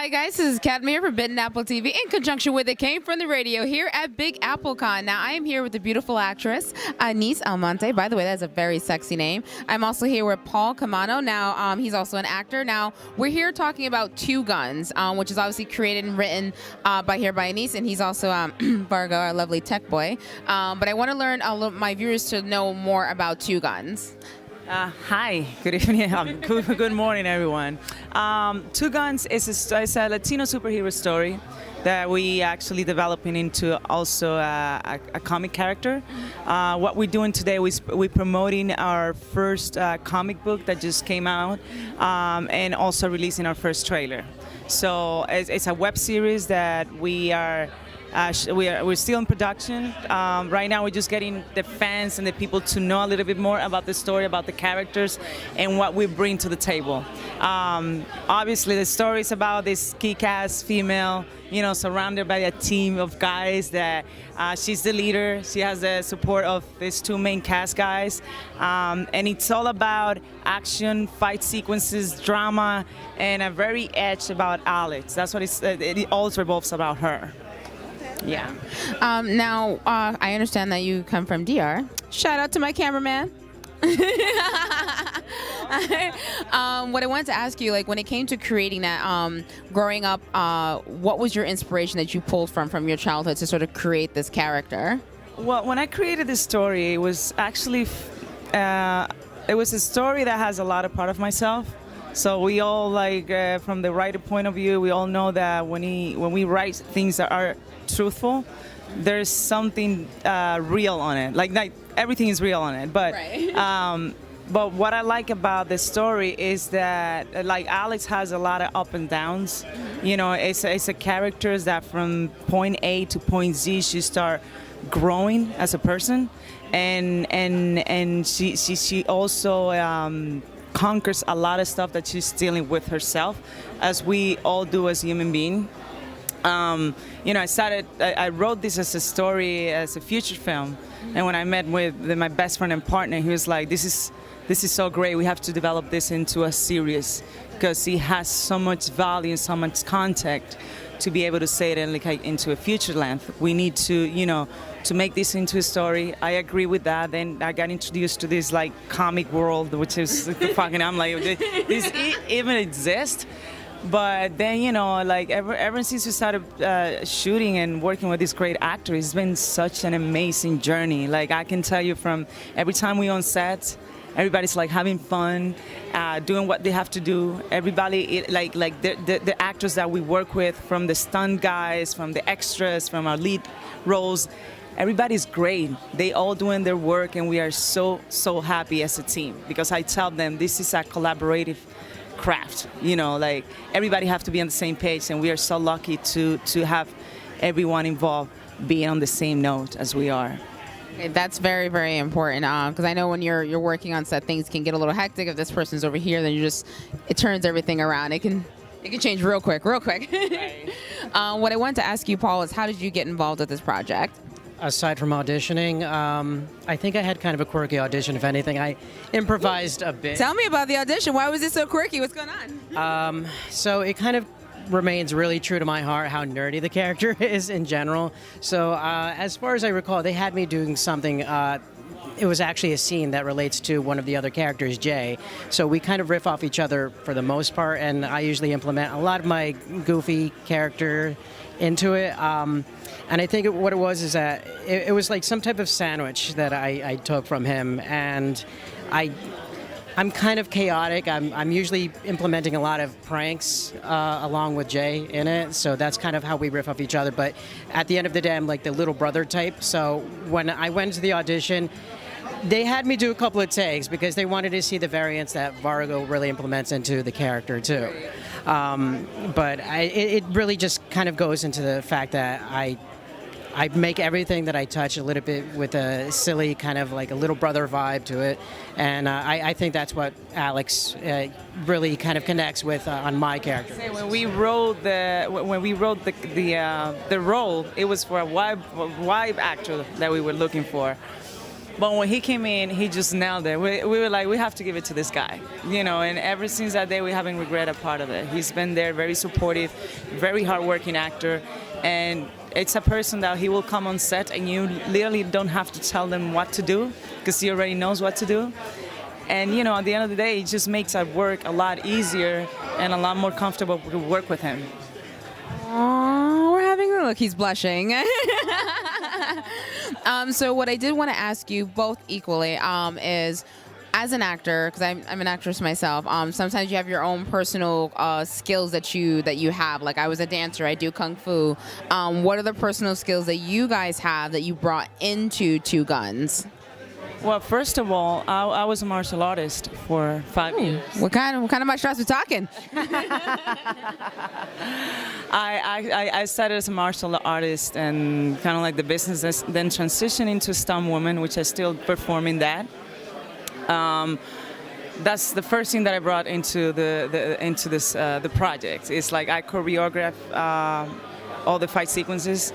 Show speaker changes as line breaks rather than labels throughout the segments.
Hi guys, this is Cadma here for Bitten Apple TV in conjunction with It Came From the Radio here at Big Apple Con. Now I am here with the beautiful actress Anais Almonte. By the way, that's a very sexy name. I'm also here with Paul Camano. Now he's also an actor. Now we're here talking about Two Guns, which is obviously created and written by Anais, and he's also Vargo, our lovely tech boy. But I want to learn my viewers to know more about Two Guns.
Hi, good evening, good morning, everyone. Two Guns is a Latino superhero story that we actually developing into also a comic character. What we're doing today is we're promoting our first comic book that just came out, and also releasing our first trailer. So it's a web series that we're still in production. Right now we're just getting the fans and the people to know a little bit more about the story, about the characters, and what we bring to the table. Obviously the story is about this kick-ass female, surrounded by a team of guys that she's the leader. She has the support of these two main cast guys. And it's all about action, fight sequences, drama, and a very edge about Alex. That's what it all revolves about her. Yeah.
Now, I understand that you come from DR. Shout out to my cameraman. What I wanted to ask you, like, when it came to creating that, growing up, what was your inspiration that you pulled from your childhood to sort of create this character?
Well, when I created this story, it was actually, it was a story that has a lot of part of myself. So we all, from the writer point of view, we all know that when we write things that are truthful, there's something real on it. Like everything is real on it. But right. But what I like about the story is that Alex has a lot of up and downs. It's a character that from point A to point Z she start growing as a person, and she also conquers a lot of stuff that she's dealing with herself, as we all do as human beings. I wrote this as a story, as a feature film, and when I met with my best friend and partner, he was like, this is so great, we have to develop this into a series, because it has so much value and so much context to be able to say it into a feature length. We need to, to make this into a story. I agree with that. Then I got introduced to this comic world, which is fucking, I'm like, does it even exist? But then, ever since we started shooting and working with this great actor, it's been such an amazing journey. I can tell you, from every time we're on set, everybody's having fun, doing what they have to do. Everybody, the actors that we work with, from the stunt guys, from the extras, from our lead roles, everybody's great. They all doing their work, and we are so happy as a team, because I tell them this is a collaborative craft. Everybody have to be on the same page, and we are so lucky to have everyone involved being on the same note as we are.
Okay, that's very, very important, because I know when you're working on set, things can get a little hectic. If this person's over here, then it turns everything around. It can change real quick. Right. What I wanted to ask you, Paul, is how did you get involved with this project?
Aside from auditioning, I think I had kind of a quirky audition. If anything, I improvised a bit.
Tell me about the audition. Why was it so quirky? What's going on?
So it kind of remains really true to my heart how nerdy the character is in general. So as far as I recall, they had me doing something. It was actually a scene that relates to one of the other characters, Jay. So we kind of riff off each other for the most part, and I usually implement a lot of my goofy character into it. And I think what it was is that it was like some type of sandwich that I took from him, and I'm kind of chaotic. I'm usually implementing a lot of pranks along with Jay in it, so that's kind of how we riff off each other. But at the end of the day, I'm like the little brother type. So when I went to the audition, they had me do a couple of takes because they wanted to see the variants that Vargo really implements into the character too. But it really just kind of goes into the fact that I make everything that I touch a little bit with a silly kind of like a little brother vibe to it, and I think that's what Alex really kind of connects with on my character.
When we wrote the role, it was for a wide actor that we were looking for, But when he came in, he just nailed it. We were like, we have to give it to this guy, and ever since that day, we haven't regretted a part of it. He's been there, very supportive, very hardworking actor, and it's a person that he will come on set and you literally don't have to tell them what to do because he already knows what to do. And, at the end of the day, it just makes our work a lot easier and a lot more comfortable to work with him.
Oh, we're having a look. He's blushing. So what I did want to ask you both equally is, as an actor, because I'm an actress myself, sometimes you have your own personal skills that you have. Like I was a dancer, I do kung fu. What are the personal skills that you guys have that you brought into Two Guns?
Well, first of all, I was a martial artist for 5 years.
What kind of martial arts we talking?
I started as a martial artist and kind of like the business, then transitioned into stunt woman, which I still perform in that. That's the first thing that I brought into the project. It's like I choreograph all the fight sequences.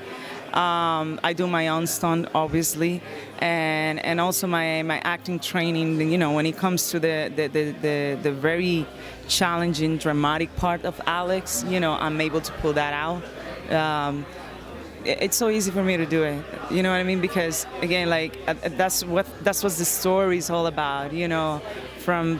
I do my own stunt, obviously, and also my acting training. When it comes to the very challenging, dramatic part of Alex, I'm able to pull that out. It's so easy for me to do it. You know what I mean? Because again, like that's what the story's all about. From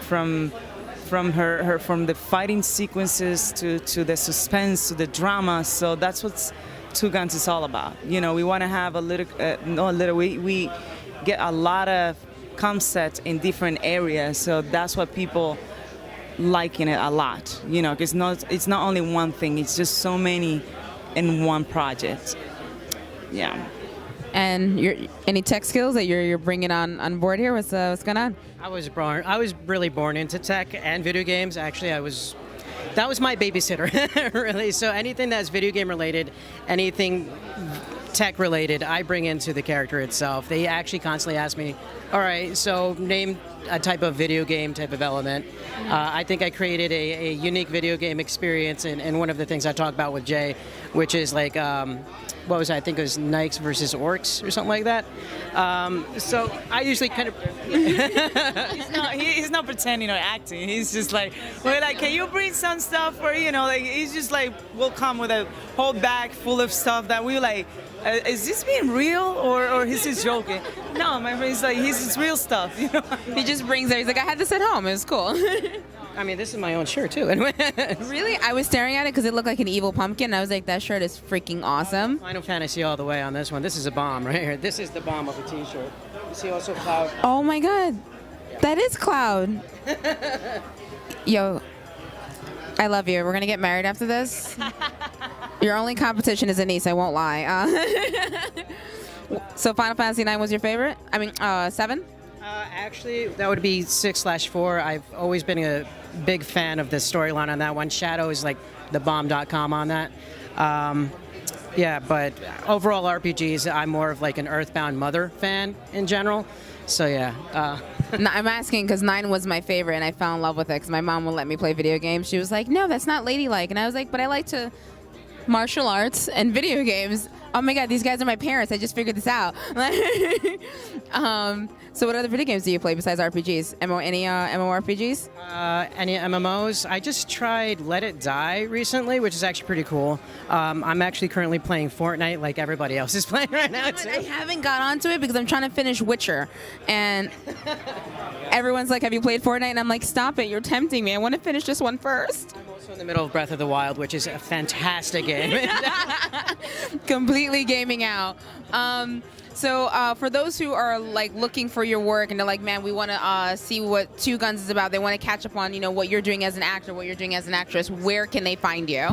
the fighting sequences to the suspense to the drama. So that's what Two Guns is all about. We want to have we get a lot of concepts in different areas. So that's what people like in it a lot. Because it's not only one thing. It's just so many in one project. Yeah.
And any tech skills that you're bringing on board here? What's going on?
I was really born into tech and video games. Actually, that was my babysitter, really. So anything that's video game related, anything tech related, I bring into the character itself. They actually constantly ask me, all right, so name a type of video game type of element. I think I created a unique video game experience, and one of the things I talked about with Jay, which is like, what was it? I think it was Knights versus Orcs or something like that. So I usually kind of...
he's not pretending or acting. He's just like, we're like, can you bring some stuff? Or, like, he's just like, we'll come with a whole bag full of stuff that we're like, is this being real or is he joking? No, my friend's like, it's real stuff.
He just brings it. He's like, I had this at home. It was cool.
I mean, this is my own shirt, too.
Really? I was staring at it because it looked like an evil pumpkin. And I was like, that shirt is freaking awesome.
Final Fantasy all the way on this one. This is a bomb right here. This is the bomb of a t-shirt. You see also Cloud.
Oh, my God. That is Cloud. Yo, I love you. We're going to get married after this. Your only competition is Anais, I won't lie. So Final Fantasy 9 was your favorite? I mean, 7?
Actually, that would be 6/4. I've always been a big fan of the storyline on that one. Shadow is like the bomb.com on that. Yeah, but overall RPGs, I'm more of like an Earthbound Mother fan in general. So yeah.
No, I'm asking because 9 was my favorite, and I fell in love with it because my mom would let me play video games. She was like, no, that's not ladylike. And I was like, but I like to martial arts and video games. Oh my God, these guys are my parents. I just figured this out. So what other video games do you play besides RPGs? Any MMORPGs?
Any MMOs? I just tried Let It Die recently, which is actually pretty cool. I'm actually currently playing Fortnite like everybody else is playing right now, too.
I haven't got onto it because I'm trying to finish Witcher. And everyone's like, have you played Fortnite? And I'm like, stop it. You're tempting me. I want to finish this one first.
I'm also in the middle of Breath of the Wild, which is a fantastic game.
Completely gaming out. So for those who are like looking for your work and they're like, man, we want to see what Two Guns is about. They want to catch up on, what you're doing as an actor, what you're doing as an actress. Where can they find you?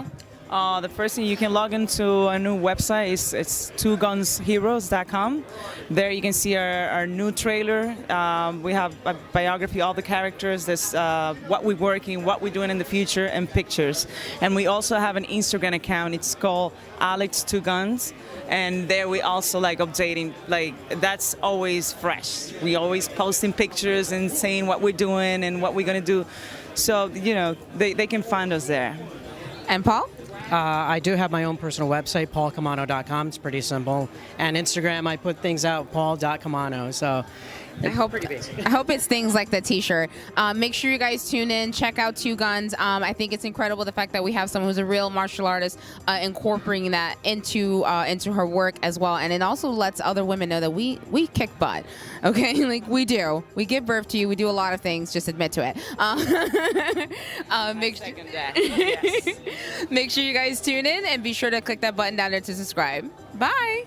The first thing, you can log into a new website. It's twogunsheroes.com. There you can see our new trailer. We have a biography, all the characters. There's what we're working, what we're doing in the future, and pictures. And we also have an Instagram account. It's called Alex Two Guns. And there we also like updating, like that's always fresh. We always posting pictures and saying what we're doing and what we're going to do. So, they can find us there.
And Paul?
I do have my own personal website, paulcamano.com. It's pretty simple. And Instagram, I put things out, paul.camano. So
I hope it's things like the T-shirt. Make sure you guys tune in. Check out Two Guns. I think it's incredible the fact that we have someone who's a real martial artist incorporating that into her work as well, and it also lets other women know that we kick butt. Okay, like we do. We give birth to you. We do a lot of things. Just admit to it. Make sure you guys tune in and be sure to click that button down there to subscribe. Bye.